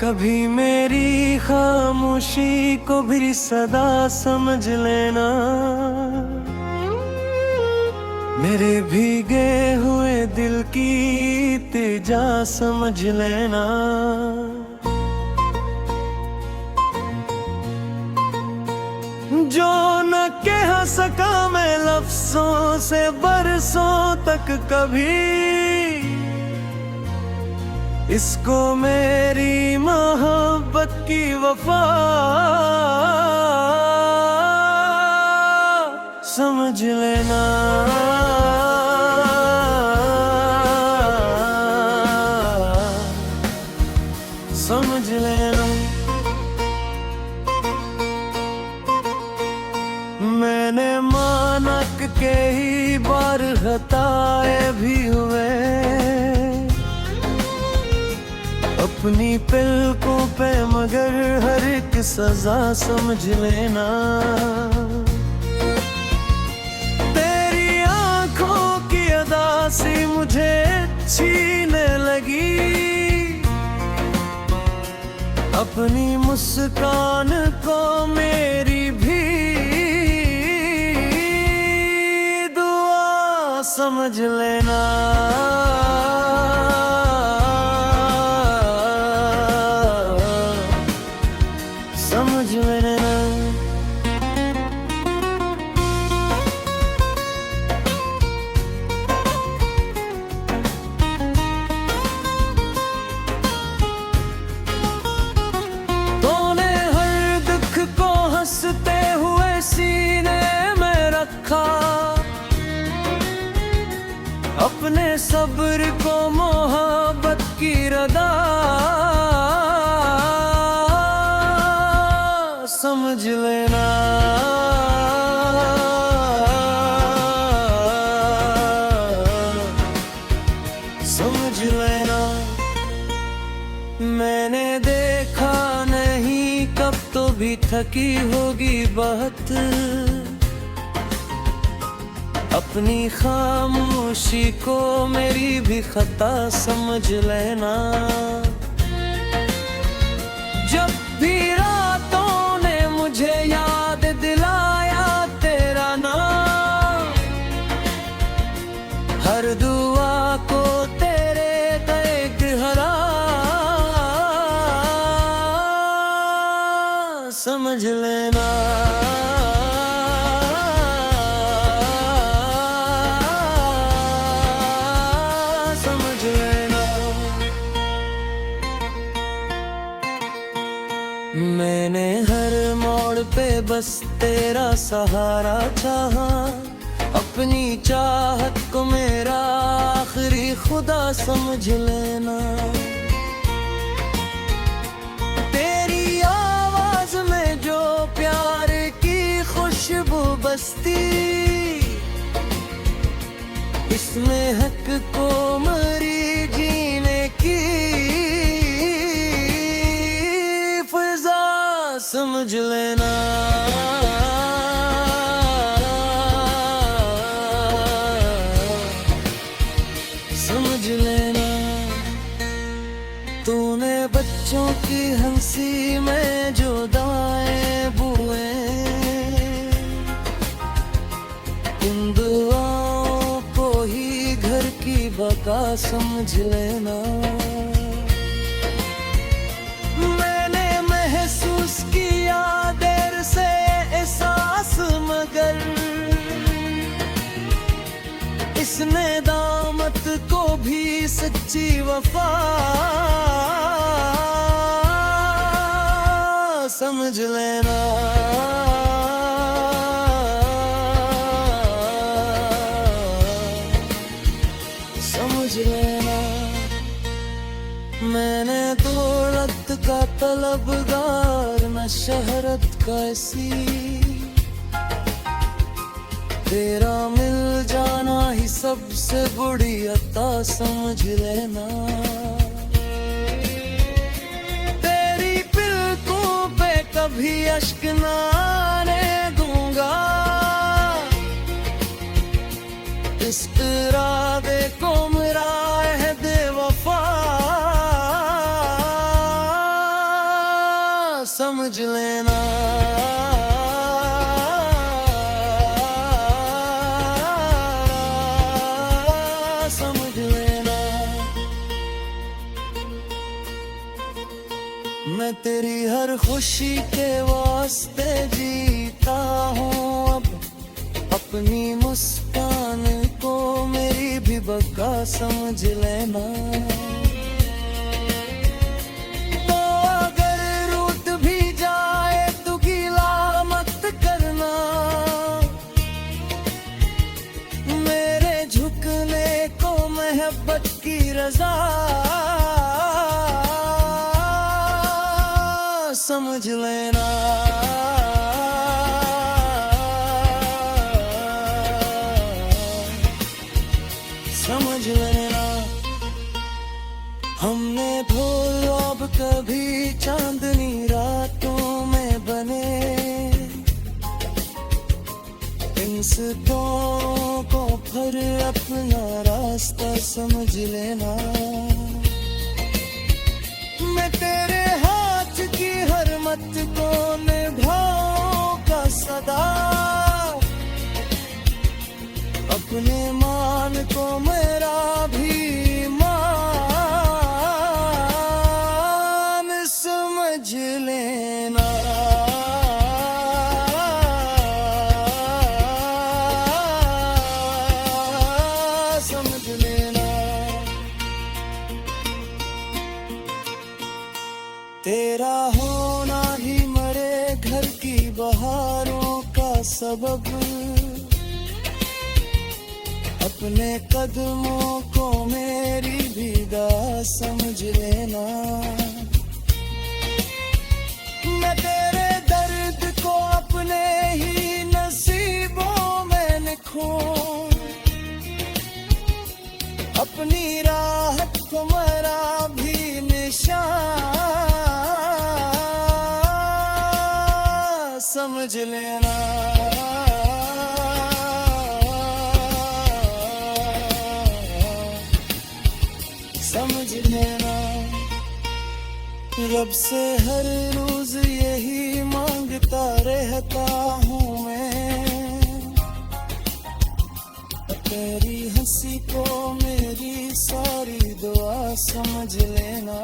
कभी मेरी खामोशी को भी सदा समझ लेना, मेरे भीगे हुए दिल की इल्तिजा समझ लेना। जो न कह सका मैं लफ्जों से बरसों तक कभी, इसको मेरी मोहब्बत की वफा समझ लेना। समझ लेना। मैंने माना कि कई बार खताए भी हुए, अपनी पलकों पे मगर हर एक सजा समझ लेना। तेरी आंखों की अदा सी मुझे छीने लगी, अपनी मुस्कान को मेरी भी दुआ समझ लेना। समझ लेना। तूने हर दुख को हंसते हुए सीने में रखा, अपने सब्र को मोहब्बत की रदा समझ लेना। समझ लेना। मैंने देखा नहीं कब तो भी थकी होगी बहुत, अपनी खामोशी को मेरी भी खता समझ लेना। जब भी रातों ने मुझे याद दिलाया तेरा नाम, हर दुआ को तेरे तक हरा समझ लेना। समझ लेना। मैंने हर मोड़ पे बस तेरा सहारा चाहा, अपनी चाहत को मेरा आखिरी खुदा समझ लेना। तेरी आवाज में जो प्यार की खुशबू बसती, इसमें हक को मरी जीने की फिजा समझ लेना। समझ लेना। तूने बच्चों की हंसी में जो दाएं बुए, इन दुआओं को ही घर की बका समझ लेना। मैंने महसूस किया देर से एहसास, मगर इसने दामत को भी सच्ची वफा समझ लेना। समझ लेना। मैंने दौलत का तलबगार न शहरत का ऐसी, तेरा मिल जाना ही सबसे बड़ी अता समझ लेना। तेरी पलकों पे कभी अश्क ना आने दूंगा, इस इरादे को मेरा अहद वफा समझ लेना, समझ लेना। मैं तेरी हर खुशी के वास्ते जीता हूँ अब, अपनी मुस्कान को मेरी भी बका समझ लेना। तो अगर रूठ भी जाए तो गीला मत करना, मेरे झुकने को मोहब्बत की रजा समझ लेना। समझ लेना। हमने ढोल अब कभी चांदनी रातों में बने, इंसानों को फिर अपना रास्ता समझ लेना। मैं तेरे हाथ की हर मत को निभाऊंगा सदा, अपने मान को मेरा भी मान समझ लेना। समझ लेना। तेरा होना ही मरे घर की बहारों का सबब, अपने कदमों को मेरी भी दाह समझ लेना। मैं तेरे दर्द को अपने ही नसीबों में लिखूं, अपनी राहत को मेरा भी निशान समझ लेना। समझ लेना। रब से हर रोज यही मांगता रहता हूँ मैं, तेरी हंसी को मेरी सारी दुआ समझ लेना।